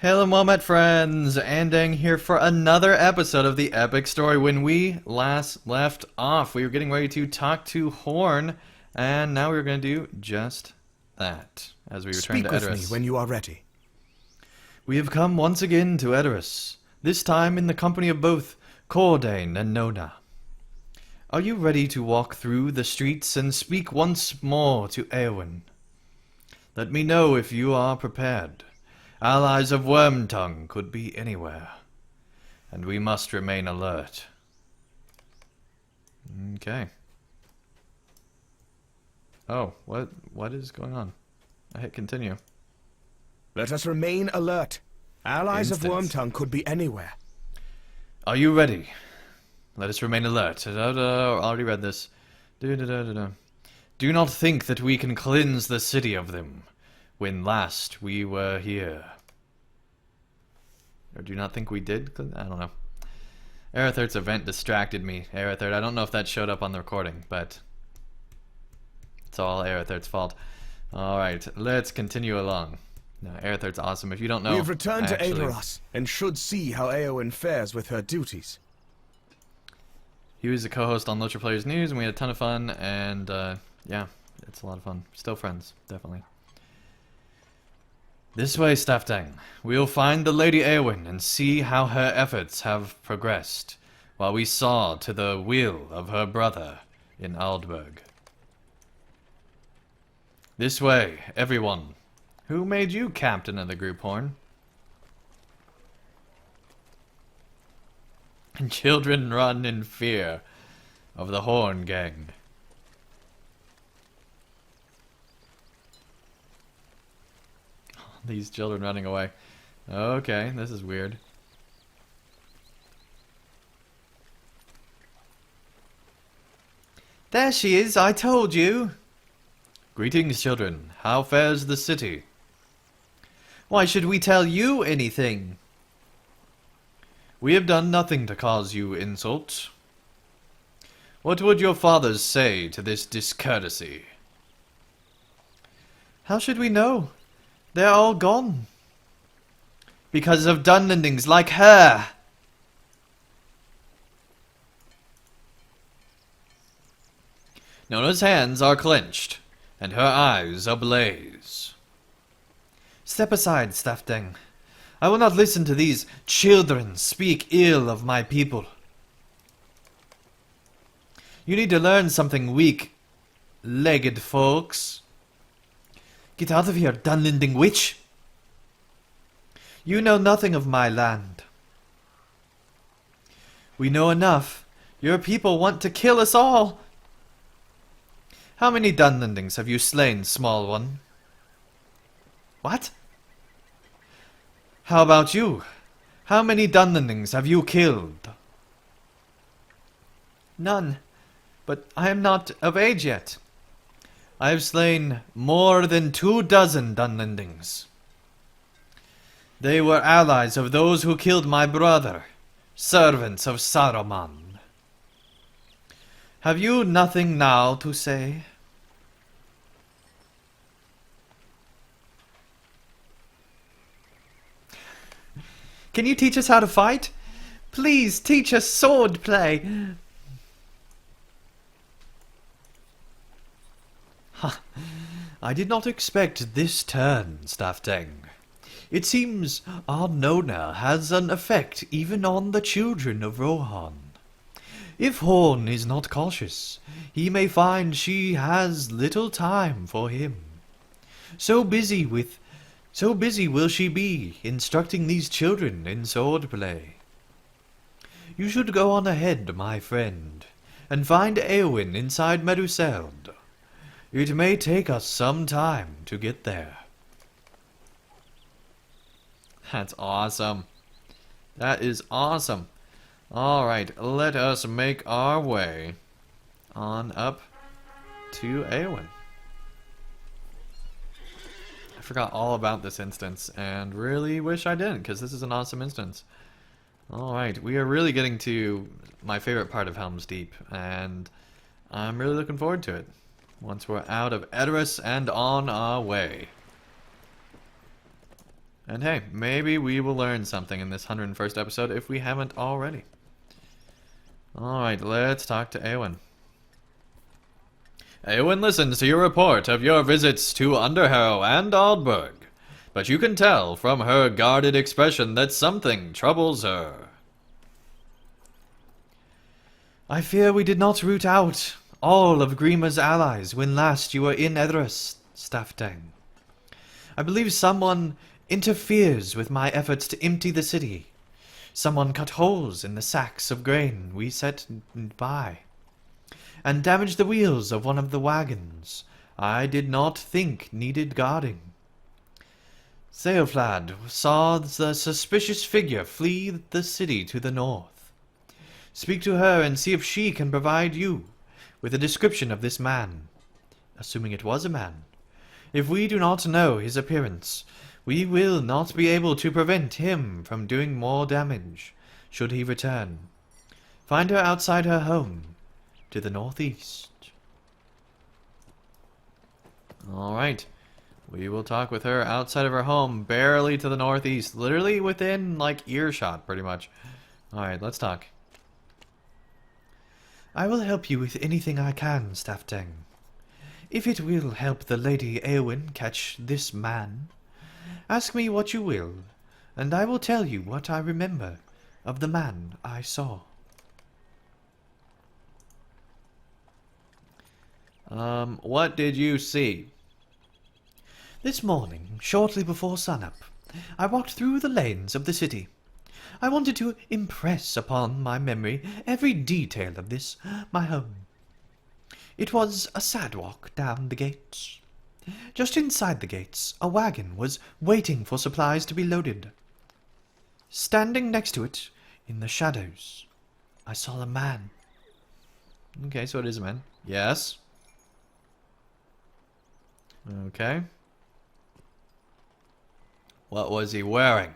Hello Momet friends, Andang here for another episode of the epic story. When we last left off, we were getting ready to talk to Horn, and now we're going to do just that as we return to Edoras. Speak with me when you are ready. We have come once again to Edoras, this time in the company of both Cordain and Nona. Are you ready to walk through the streets and speak once more to Eowyn? Let me know if you are prepared. Allies of Wormtongue could be anywhere, and we must remain alert. Okay. Oh, what is going on? I hit continue. Let us remain alert. Allies of Instance. Wormtongue could be anywhere. Are you ready? Let us remain alert. Already read this. Do not think that we can cleanse the city of them, when last we were here. Or do you not think we did? I don't know. Aerothert's event distracted me. Aerothert, I don't know if that showed up on the recording, but it's all Aerothert's fault. Alright, let's continue along. Now, Aerothert's awesome. If you don't know, We have returned to actually, Edoras, and should see how Eowyn fares with her duties. he was a co-host on LOTRO Players News, and we had a ton of fun, and yeah, it's a lot of fun. Still friends, definitely. This way, Staftang. We'll find the Lady Eowyn and see how her efforts have progressed, while we saw to the will of her brother in Aldburg. This way, everyone. Who made you captain of the group, Horn? And children run in fear of the Horn Gang. These children running away. Okay, this is weird. There she is, I told you! Greetings, children. How fares the city? Why should we tell you anything? We have done nothing to cause you insult. What would your fathers say to this discourtesy? How should we know? They're all gone. Because of Dunlendings like her. Nona's hands are clenched, and her eyes ablaze. Step aside, Staftang. I will not listen to these children speak ill of my people. You need to learn something, weak-legged folks. Get out of here, Dunlending witch! You know nothing of my land. We know enough. Your people want to kill us all. How many Dunlendings have you slain, small one? What? How about you? How many Dunlendings have you killed? None, but I am not of age yet. I have slain more than 24 Dunlendings. They were allies of those who killed my brother, servants of Saruman. Have you nothing now to say? Can you teach us how to fight? Please teach us sword play. I did not expect this turn, Staftang. It seems our Nona has an effect even on the children of Rohan. If Horn is not cautious, he may find she has little time for him. So busy will she be instructing these children in swordplay. You should go on ahead, my friend, and find Eowyn inside Meduseld. It may take us some time to get there. That's awesome. That is awesome. Alright, let us make our way on up to Eowyn. I forgot all about this instance, and really wish I didn't, because this is an awesome instance. Alright, we are really getting to my favorite part of Helm's Deep, and I'm really looking forward to it. Once we're out of Edoras and on our way. And hey, maybe we will learn something in this 101st episode if we haven't already. Alright, let's talk to Eowyn. Eowyn listens to your report of your visits to Underharrow and Aldburg, but you can tell from her guarded expression that something troubles her. I fear we did not root out all of Grima's allies when last you were in Edoras, Staftang. I believe someone interferes with my efforts to empty the city. Someone cut holes in the sacks of grain we set by, and damaged the wheels of one of the wagons I did not think needed guarding. Theoflad saw the suspicious figure flee the city to the north. Speak to her and see if she can provide you with a description of this man, assuming it was a man. If we do not know his appearance, we will not be able to prevent him from doing more damage, should he return. Find her outside her home, to the northeast. Alright, we will talk with her outside of her home, barely to the northeast, literally within, like, earshot, pretty much. Alright, let's talk. I will help you with anything I can, Staftang. If it will help the Lady Eowyn catch this man, ask me what you will, and I will tell you what I remember of the man I saw. What did you see? This morning, shortly before sunup, I walked through the lanes of the city. I wanted to impress upon my memory every detail of this, my home. It was a sad walk down the gates. Just inside the gates, a wagon was waiting for supplies to be loaded. Standing next to it, in the shadows, I saw a man. Okay, so it is a man. Yes. Okay. What was he wearing?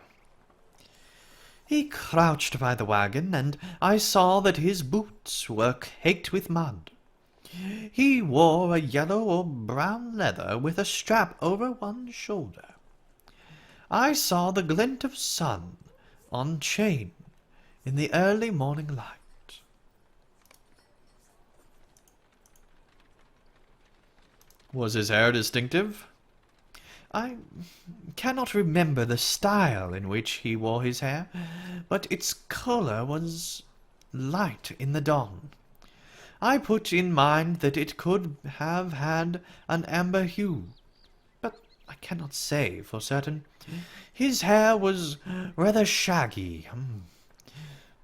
He crouched by the wagon, and I saw that his boots were caked with mud. He wore a yellow or brown leather with a strap over one shoulder. I saw the glint of sun on chain in the early morning light. Was his hair distinctive? I cannot remember the style in which he wore his hair, but its colour was light in the dawn. I put in mind that it could have had an amber hue, but I cannot say for certain. His hair was rather shaggy,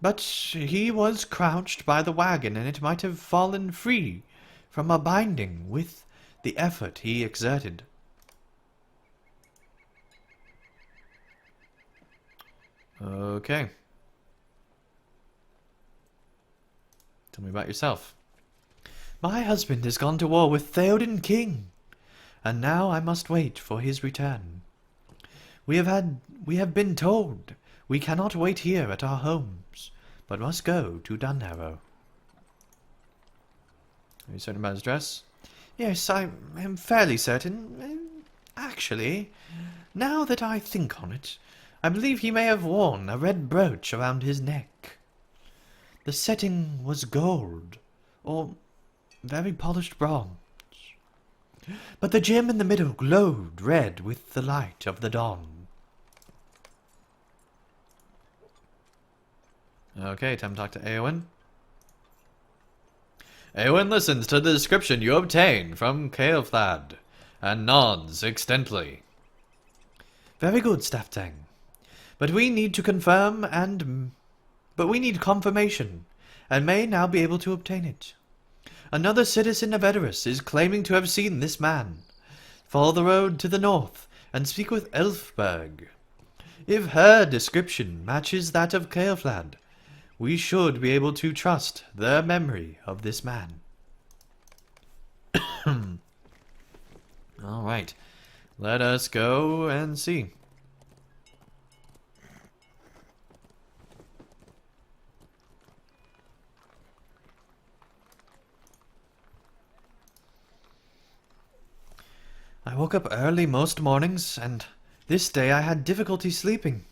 but he was crouched by the wagon, and it might have fallen free from a binding with the effort he exerted. Okay. Tell me about yourself. My husband has gone to war with Theoden King, and now I must wait for his return. We have been told we cannot wait here at our homes, but must go to Dunharrow. Are you certain about his dress? Yes, I am fairly certain. Actually, now that I think on it, I believe he may have worn a red brooch around his neck. The setting was gold, or very polished bronze, but the gem in the middle glowed red with the light of the dawn. Okay, time to talk to Eowyn. Eowyn listens to the description you obtain from Ceolflad, and nods extently. Very good, Staftang. But we need confirmation, and may now be able to obtain it. Another citizen of Edoras is claiming to have seen this man. Follow the road to the north, and speak with Elfberg. If her description matches that of Ceolflad, we should be able to trust the memory of this man. Alright, let us go and see. I woke up early most mornings, and This day I had difficulty sleeping.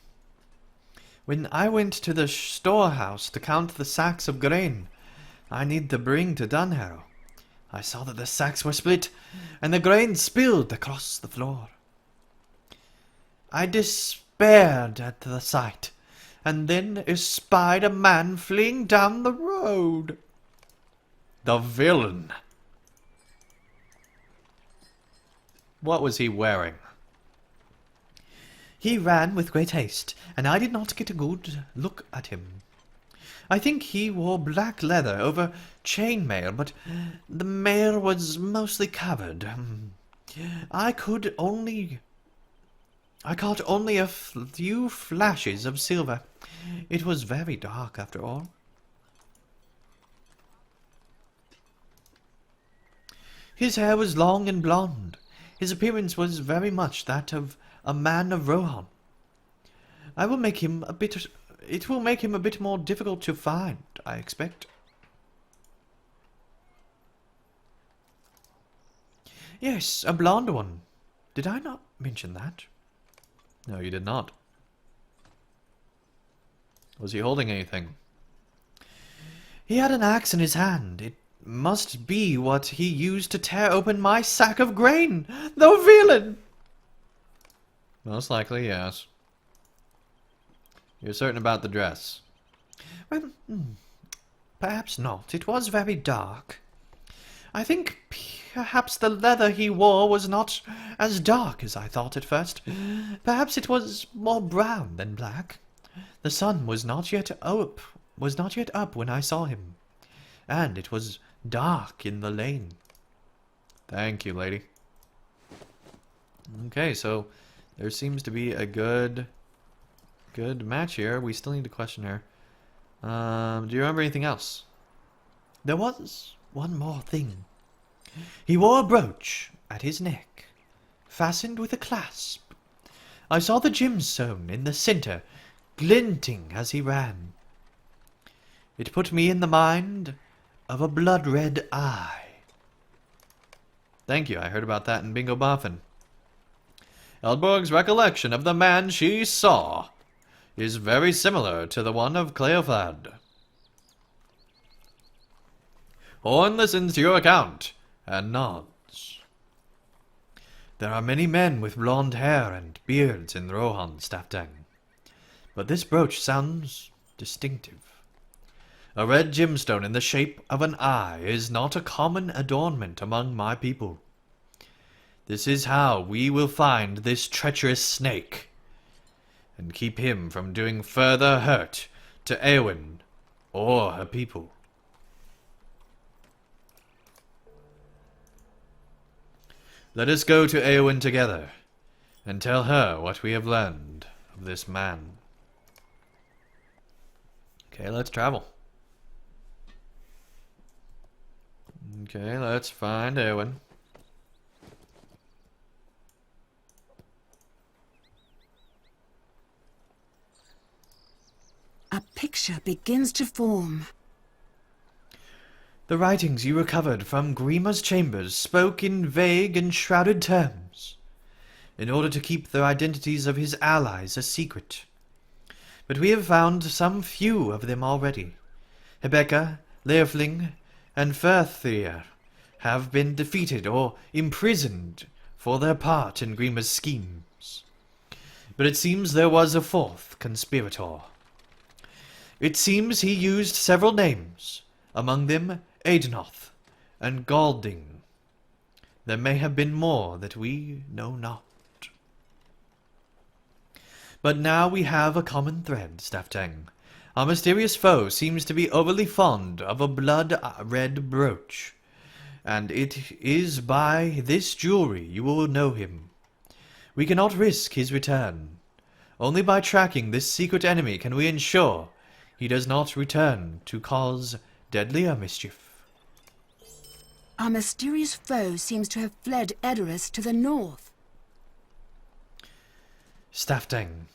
When I went to the storehouse to count the sacks of grain I need to bring to Dunharrow, I saw that the sacks were split, and the grain spilled across the floor. I despaired at the sight, and then espied a man fleeing down the road. The villain! What was he wearing? He ran with great haste, and I did not get a good look at him. I think he wore black leather over chain mail, but the mail was mostly covered. I caught only a few flashes of silver. It was very dark, after all. His hair was long and blonde. His appearance was very much that of a man of Rohan. It will make him a bit more difficult to find, I expect. Yes, a blonde one. Did I not mention that? No, you did not. Was he holding anything? He had an axe in his hand. It must be what he used to tear open my sack of grain. The villain! Most likely, yes. You're certain about the dress? Well, perhaps not. It was very dark. I think perhaps the leather he wore was not as dark as I thought at first. Perhaps it was more brown than black. The sun was not yet up when I saw him, and it was dark in the lane. Thank you, lady. Okay, so there seems to be a good match here. We still need to question her. Do you remember anything else? There was one more thing. He wore a brooch at his neck, fastened with a clasp. I saw the gemstone in the center, glinting as he ran. It put me in the mind of a blood-red eye. Thank you, I heard about that in Bingo Boffin. Eldborg's recollection of the man she saw is very similar to the one of Cleofad. Horn listens to your account and nods. There are many men with blonde hair and beards in Rohan, Staftang, but this brooch sounds distinctive. A red gemstone in the shape of an eye is not a common adornment among my people. This is how we will find this treacherous snake, and keep him from doing further hurt to Eowyn or her people. Let us go to Eowyn together, and tell her what we have learned of this man. Okay, let's travel. Okay, let's find Eowyn. A picture begins to form. The writings you recovered from Grima's chambers spoke in vague and shrouded terms, in order to keep the identities of his allies a secret. But we have found some few of them already. Hebecca, Leofling, and Ferthir have been defeated or imprisoned for their part in Grima's schemes. But it seems there was a fourth conspirator. It seems he used several names, among them Aidnoth and Galding. There may have been more that we know not. But now we have a common thread, Staftang. Our mysterious foe seems to be overly fond of a blood-red brooch, and it is by this jewelry you will know him. We cannot risk his return. Only by tracking this secret enemy can we ensure he does not return to cause deadlier mischief. Our mysterious foe seems to have fled Edoras to the north. Staftang,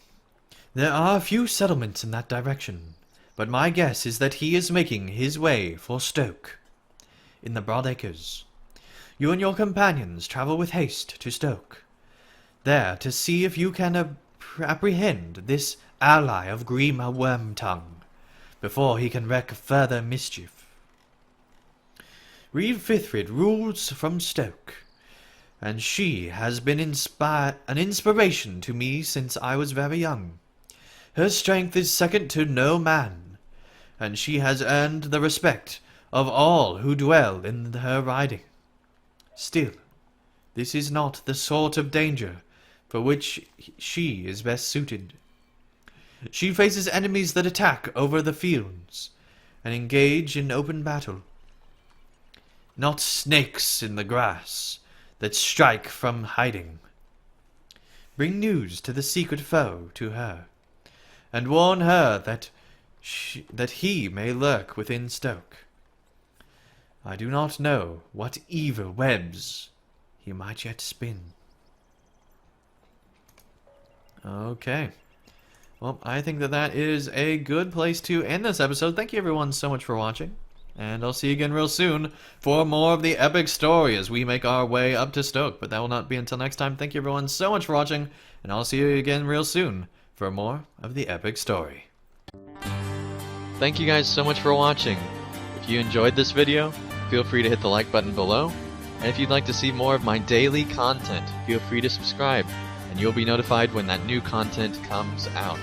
there are a few settlements in that direction, but my guess is that he is making his way for Stoke, in the Broad Acres. You and your companions travel with haste to Stoke. there to see if you can apprehend this ally of Grima Wormtongue before he can wreak further mischief. Reeve Fithrid rules from Stoke, and she has been an inspiration to me since I was very young. Her strength is second to no man, and she has earned the respect of all who dwell in her riding. Still, this is not the sort of danger for which she is best suited. She faces enemies that attack over the fields and engage in open battle, not snakes in the grass that strike from hiding. Bring news to the secret foe to her, and warn her that he may lurk within Stoke. I do not know what evil webs he might yet spin. Okay. Well, I think that is a good place to end this episode. Thank you everyone so much for watching. And I'll see you again real soon for more of the epic story as we make our way up to Stoke. But that will not be until next time. Thank you everyone so much for watching. And I'll see you again real soon for more of the epic story. Thank you guys so much for watching. If you enjoyed this video, feel free to hit the like button below. And if you'd like to see more of my daily content, feel free to subscribe. And you'll be notified when that new content comes out.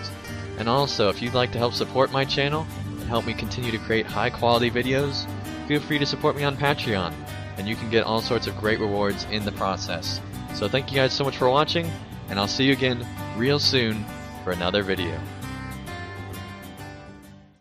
And also, if you'd like to help support my channel and help me continue to create high quality videos, feel free to support me on Patreon, and you can get all sorts of great rewards in the process. So thank you guys so much for watching, and I'll see you again real soon for another video.